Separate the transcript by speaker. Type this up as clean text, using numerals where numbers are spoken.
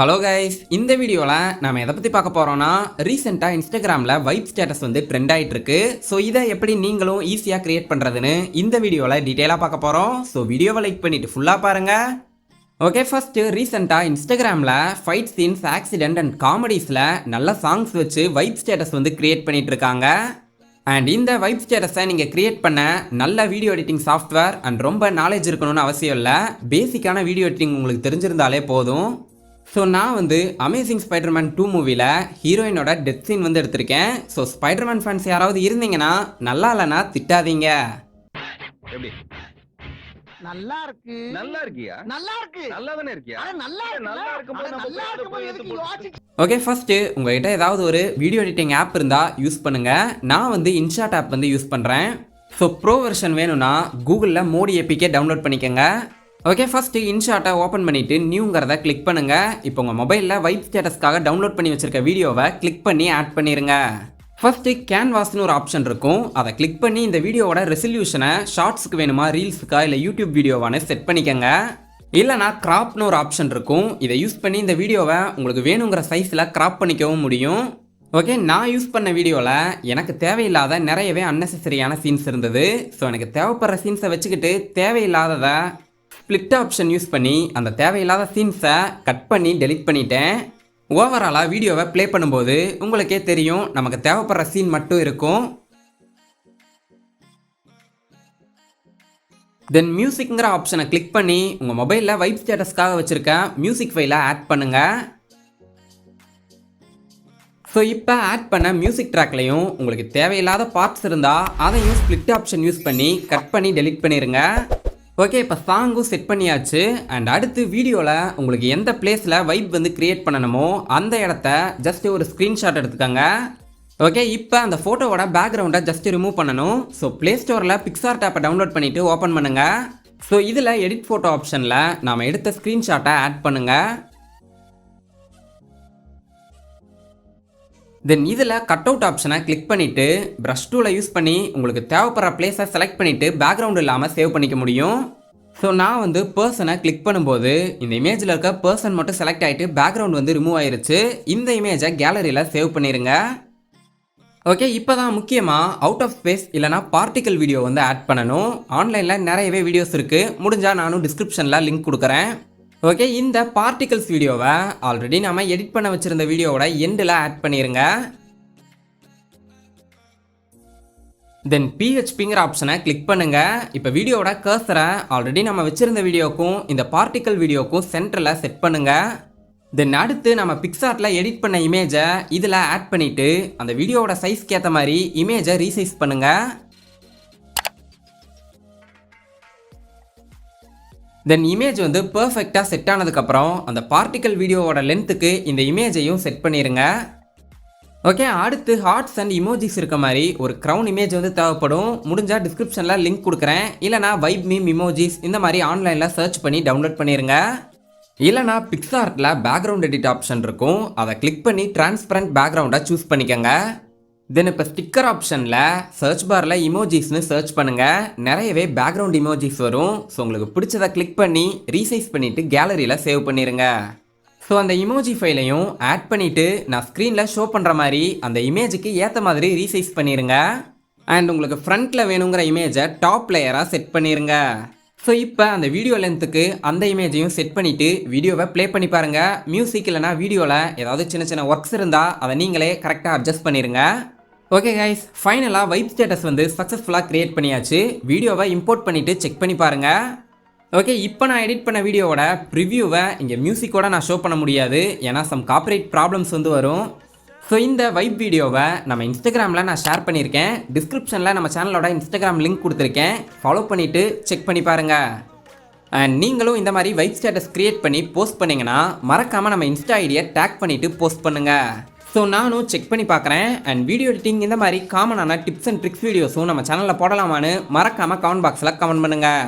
Speaker 1: Hello guys, இந்த வீடியோவில் நம்ம எதை பற்றி பார்க்க போகிறோம்னா ரீசெண்டாக இன்ஸ்டாகிராமில் வைப் ஸ்டேட்டஸ் வந்து ட்ரெண்ட் ஆகிட்டு இருக்கு. ஸோ இதை எப்படி நீங்களும் ஈஸியாக கிரியேட் பண்ணுறதுன்னு இந்த வீடியோவில் டீட்டெயிலாக பார்க்க போகிறோம். ஸோ வீடியோவை லைக் பண்ணிவிட்டு ஃபுல்லாக பாருங்கள். ஓகே, ஃபஸ்ட்டு ரீசெண்டாக இன்ஸ்டாகிராமில் ஃபைட் சீன்ஸ், ஆக்சிடென்ட் அண்ட் காமெடிஸில் நல்ல சாங்ஸ் வச்சு வைப் ஸ்டேட்டஸ் வந்து கிரியேட் பண்ணிகிட்டு இருக்காங்க. அண்ட் இந்த வைப் ஸ்டேட்டஸை நீங்கள் கிரியேட் பண்ண நல்ல வீடியோ எடிட்டிங் சாஃப்ட்வேர் அண்ட் ரொம்ப நாலேஜ் இருக்கணும்னு அவசியம் இல்லை. பேசிக்கான வீடியோ எடிட்டிங் உங்களுக்கு தெரிஞ்சிருந்தாலே போதும். ஸோ நான் வந்து அமேசிங் ஸ்பைடர்மேன் 2 மூவியில் ஹீரோயினோட டெத் சீன் வந்து எடுத்திருக்கேன். ஸோ ஸ்பைடர்மேன் ஃபேன்ஸ் யாராவது இருந்தீங்கன்னா நல்லா இல்லைனா திட்டாதீங்க.
Speaker 2: நல்லா இருக்கு. நல்லா இருக்கியா? நல்லா இருக்கு. நல்லா தானே இருக்கியா? நல்லா இருக்கும்போது
Speaker 1: ஓகே, ஃபர்ஸ்ட் உங்ககிட்ட ஏதாவது ஒரு வீடியோ எடிட்டிங் ஆப் இருந்தால் யூஸ் பண்ணுங்க. நான் வந்து இன்ஷாட் ஆப் வந்து யூஸ் பண்ணுறேன். ஸோ ப்ரோ வெர்ஷன் வேணும்னா கூகுளில் மோடி ஏபிக்கே டவுன்லோட் பண்ணிக்கோங்க. ஓகே, ஃபஸ்ட்டு இன்ஷாட்டை ஓப்பன் பண்ணிவிட்டு நியூங்கிறத கிளிக் பண்ணுங்கள். இப்போ உங்கள் மொபைலில் வைப் ஸ்டேட்டஸ்க்காக டவுன்லோட் பண்ணி வச்சுருக்க வீடியோவை கிளிக் பண்ணி ஆட் பண்ணிடுங்க. ஃபஸ்ட்டு கேன்வாஸ்னு ஒரு ஆப்ஷன் இருக்கும். அதை கிளிக் பண்ணி இந்த வீடியோவோட ரெசல்யூஷனை ஷார்ட்ஸுக்கு வேணுமா, ரீல்ஸுக்கா இல்லை யூடியூப் வீடியோவானு செட் பண்ணிக்கோங்க. இல்லைனா கிராப்னு ஒரு ஆப்ஷன் இருக்கும். இதை யூஸ் பண்ணி இந்த வீடியோவை உங்களுக்கு வேணுங்கிற சைஸில் கிராப் பண்ணிக்கவும் முடியும். ஓகே, நான் யூஸ் பண்ண வீடியோவில் எனக்கு தேவையில்லாத நிறையவே அன்னெசரியான சீன்ஸ் இருந்தது. ஸோ எனக்கு தேவைப்படுற சீன்ஸை வச்சுக்கிட்டு தேவையில்லாததை ஸ்ப்ளிட் ஆப்ஷன் யூஸ் பண்ணி அந்த தேவையில்லாத சீன்ஸை கட் பண்ணி டெலிட் பண்ணிட்டேன். ஓவராலாக வீடியோவை ப்ளே பண்ணும்போது உங்களுக்கே தெரியும் நமக்கு தேவைப்படுற சீன் மட்டும் இருக்கும். தென் மியூசிக்ங்கிற ஆப்ஷனை கிளிக் பண்ணி உங்கள் மொபைலில் வைப் ஸ்டேட்டஸ்க்காக வச்சுருக்க மியூசிக் ஃபைலை ஆட் பண்ணுங்கள். ஸோ இப்போ ஆட் பண்ண மியூசிக் ட்ராக்லையும் உங்களுக்கு தேவையில்லாத பார்ட்ஸ் இருந்தால் அதையும் ஸ்ப்ளிட் ஆப்ஷன் யூஸ் பண்ணி கட் பண்ணி டெலிட் பண்ணிடுங்க. ஓகே, இப்போ சாங்கும் செட் பண்ணியாச்சு. அண்ட் அடுத்து வீடியோவில் உங்களுக்கு எந்த பிளேஸில் வைப் வந்து கிரியேட் பண்ணணுமோ அந்த இடத்த ஜஸ்ட் ஒரு ஸ்க்ரீன்ஷாட் எடுத்துக்கோங்க. ஓகே, இப்போ அந்த ஃபோட்டோவோட பேக்ரவுண்டை ஜஸ்ட் ரிமூவ் பண்ணணும். ஸோ ப்ளே ஸ்டோரில் பிக்சார்ட் ஆப்பை டவுன்லோட் பண்ணிவிட்டு ஓப்பன் பண்ணுங்கள். ஸோ இதில் எடிட் ஃபோட்டோ ஆப்ஷனில் நாம் எடுத்த ஸ்க்ரீன்ஷாட்டை ஆட் பண்ணுங்கள். தென் இதில் கட் அவுட் ஆப்ஷனை கிளிக் பண்ணிவிட்டு ப்ரஷ் டூலை யூஸ் பண்ணி உங்களுக்கு தேவைப்படுற பிளேஸை செலக்ட் பண்ணிவிட்டு பேக்ரவுண்ட் இல்லாமல் சேவ் பண்ணிக்க முடியும். ஸோ நான் வந்து பர்சனை கிளிக் பண்ணும்போது இந்த இமேஜில் இருக்க பர்சன் மட்டும் செலக்ட் ஆகிட்டு பேக்ரவுண்ட் வந்து ரிமூவ் ஆயிருச்சு. இந்த இமேஜை கேலரியில் சேவ் பண்ணிடுங்க. ஓகே, இப்போ தான் முக்கியமாக அவுட் ஆஃப் ஸ்பேஸ் இல்லைனா பார்ட்டிக்கல் வீடியோ வந்து ஆட் பண்ணணும். ஆன்லைனில் நிறையவே வீடியோஸ் இருக்குது. முடிஞ்சால் நானும் டிஸ்கிரிப்ஷனில் லிங்க் கொடுக்குறேன். ஓகே, இந்த பார்ட்டிகல்ஸ் வீடியோவை ஆல்ரெடி நம்ம எடிட் பண்ண வச்சுருந்த வீடியோவோட எண்டில் ஆட் பண்ணிடுங்க. தென் பிஹெச்பிங்கிற ஆப்ஷனை கிளிக் பண்ணுங்கள். இப்போ வீடியோவோட கர்சரை ஆல்ரெடி நம்ம வச்சுருந்த வீடியோக்கும் இந்த பார்ட்டிக்கல் வீடியோக்கும் சென்டரில் செட் பண்ணுங்கள். தென் அடுத்து நம்ம பிக்சார்ட்டில் எடிட் பண்ண இமேஜை இதில் ஆட் பண்ணிவிட்டு அந்த வீடியோவோட சைஸ்க்கு ஏற்ற மாதிரி இமேஜை ரீசைஸ் பண்ணுங்கள். தென் இமேஜ் வந்து பர்ஃபெக்டாக செட் ஆனதுக்கப்புறம் அந்த பார்ட்டிக்கல் வீடியோவோட லென்த்துக்கு இந்த இமேஜையும் செட் பண்ணிடுங்க. ஓகே, அடுத்து ஹார்ட்ஸ் அண்ட் இமோஜிஸ் இருக்க மாதிரி ஒரு க்ரௌன் இமேஜ் வந்து தேவைப்படும். முடிஞ்சால் டிஸ்கிரிப்ஷனில் லிங்க் கொடுக்குறேன். இல்லைனா வைப் மீம் இமோஜிஸ் இந்த மாதிரி ஆன்லைனில் சர்ச் பண்ணி டவுன்லோட் பண்ணிடுங்க. இல்லைனா பிக்சார்ட்டில் பேக்ரவுண்ட் எடிட் ஆப்ஷன் இருக்கும். அதை கிளிக் பண்ணி டிரான்ஸ்பரண்ட் பேக்ரவுண்டை சூஸ் பண்ணிக்கோங்க. தென் இப்போ ஸ்டிக்கர் ஆப்ஷனில் சர்ச் பாரில் இமோஜிஸ்னு சர்ச் பண்ணுங்கள். நிறையவே பேக்ரவுண்ட் இமோஜிஸ் வரும். ஸோ உங்களுக்கு பிடிச்சதை கிளிக் பண்ணி ரீசைஸ் பண்ணிவிட்டு கேலரியில் சேவ் பண்ணிடுங்க. ஸோ அந்த இமோஜி ஃபைலையும் ஆட் பண்ணிவிட்டு நான் ஸ்க்ரீனில் ஷோ பண்ணுற மாதிரி அந்த இமேஜுக்கு ஏற்ற மாதிரி ரீசைஸ் பண்ணிடுங்க. அண்ட் உங்களுக்கு ஃப்ரண்ட்டில் வேணுங்கிற இமேஜை டாப் லேயராக செட் பண்ணிடுங்க. ஸோ இப்போ அந்த வீடியோ லென்த்துக்கு அந்த இமேஜையும் செட் பண்ணிவிட்டு வீடியோவை ப்ளே பண்ணி பாருங்கள். மியூசிக் இல்லைனா வீடியோவில் ஏதாவது சின்ன சின்ன ஒர்க்ஸ் இருந்தால் அதை நீங்களே கரெக்டாக அட்ஜஸ்ட் பண்ணிடுங்க. ஓகே கைஸ், ஃபைனலாக வைப் ஸ்டேட்டஸ் வந்து சக்ஸஸ்ஃபுல்லாக க்ரியேட் பண்ணியாச்சு. வீடியோவை இம்போர்ட் பண்ணிவிட்டு செக் பண்ணி பாருங்கள். ஓகே, இப்போ நான் எடிட் பண்ண வீடியோவோட ப்ரிவ்யூவை இங்கே மியூசிக்கோட நான் ஷோ பண்ண முடியாது. ஏன்னா சம் காப்பிரைட் ப்ராப்ளம்ஸ் வந்து வரும். ஸோ இந்த வைப் வீடியோவை நம்ம இன்ஸ்டாகிராமில் நான் ஷேர் பண்ணியிருக்கேன். டிஸ்கிரிப்ஷனில் நம்ம சேனலோட இன்ஸ்டாகிராம் லிங்க் கொடுத்துருக்கேன். ஃபாலோ பண்ணிவிட்டு செக் பண்ணி பாருங்கள். அண்ட் நீங்களும் இந்த மாதிரி வைப் ஸ்டேட்டஸ் க்ரியேட் பண்ணி போஸ்ட் பண்ணிங்கன்னா மறக்காமல் நம்ம இன்ஸ்டா ஐடியை டேக் பண்ணிவிட்டு போஸ்ட் பண்ணுங்கள். ஸோ நானும் செக் பண்ணி பார்க்குறேன். அண்ட் வீடியோ எடிட்டிங் இந்த மாதிரி காமனான டிப்ஸ் அண்ட் ட்ரிக்ஸ் வீடியோஸும் நம்ம சேனலில் போடலாமான்னு மறக்காமல் கமெண்ட் பாக்ஸில் கமெண்ட் பண்ணுங்கள்.